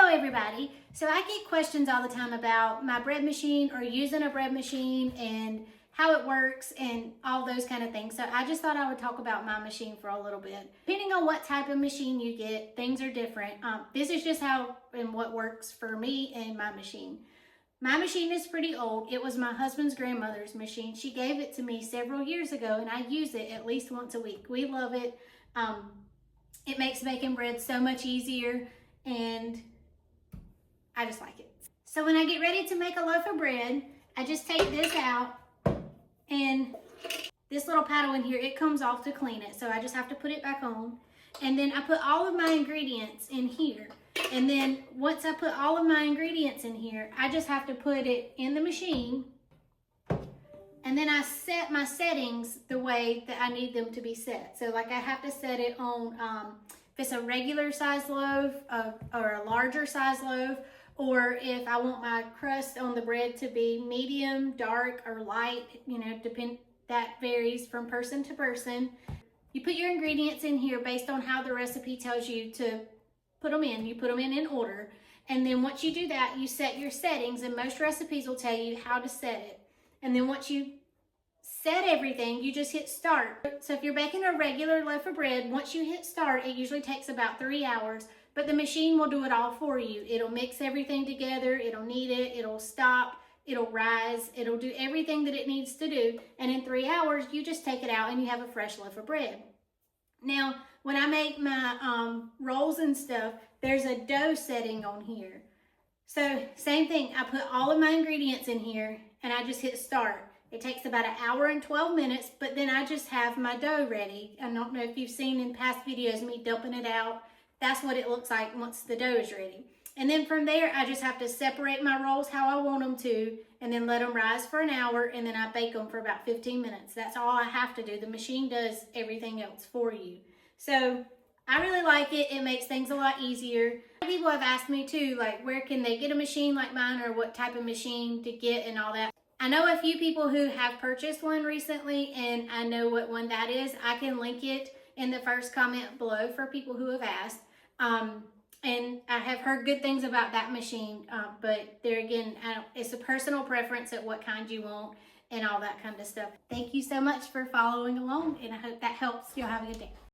Hello everybody. So I get questions all the time about my bread machine or using a bread machine and how it works and all those kind of things. So I just thought I would talk about my machine for a little bit. Depending on what type of machine you get, things are different. This is just how and what works for me and my machine. My machine is pretty old. It was my husband's grandmother's machine. She gave it to me several years ago and I use it at least once a week. We love it. It makes making bread so much easier and I just like it. So when I get ready to make a loaf of bread, I just take this out and this little paddle in here, it comes off to clean it. So I just have to put it back on. And then I put all of my ingredients in here. And then once I put all of my ingredients in here, I just have to put it in the machine. And then I set my settings the way that I need them to be set. So like I have to set it on, if it's a regular size loaf or a larger size loaf, or if I want my crust on the bread to be medium, dark, or light, that varies from person to person. You put your ingredients in here based on how the recipe tells you to put them in. You put them in order. And then once you do that, you set your settings, and most recipes will tell you how to set it. And then once you set everything, you just hit start. So if you're baking a regular loaf of bread, once you hit start, it usually takes about 3 hours. But the machine will do it all for you. It'll mix everything together, it'll knead it, it'll stop, it'll rise, it'll do everything that it needs to do. And in 3 hours, you just take it out and you have a fresh loaf of bread. Now, when I make my rolls and stuff, there's a dough setting on here. So same thing, I put all of my ingredients in here and I just hit start. It takes about 1 hour and 12 minutes, but then I just have my dough ready. I don't know if you've seen in past videos me dumping it out. That's what it looks like once the dough is ready. And then from there, I just have to separate my rolls how I want them to, and then let them rise for 1 hour, and then I bake them for about 15 minutes. That's all I have to do. The machine does everything else for you. So I really like it. It makes things a lot easier. People have asked me too, like, where can they get a machine like mine, or what type of machine to get and all that. I know a few people who have purchased one recently, and I know what one that is. I can link it in the first comment below for people who have asked. And I have heard good things about that machine, but there again, it's a personal preference at what kind you want and all that kind of stuff. Thank you so much for following along, and I hope that helps. Y'all have a good day.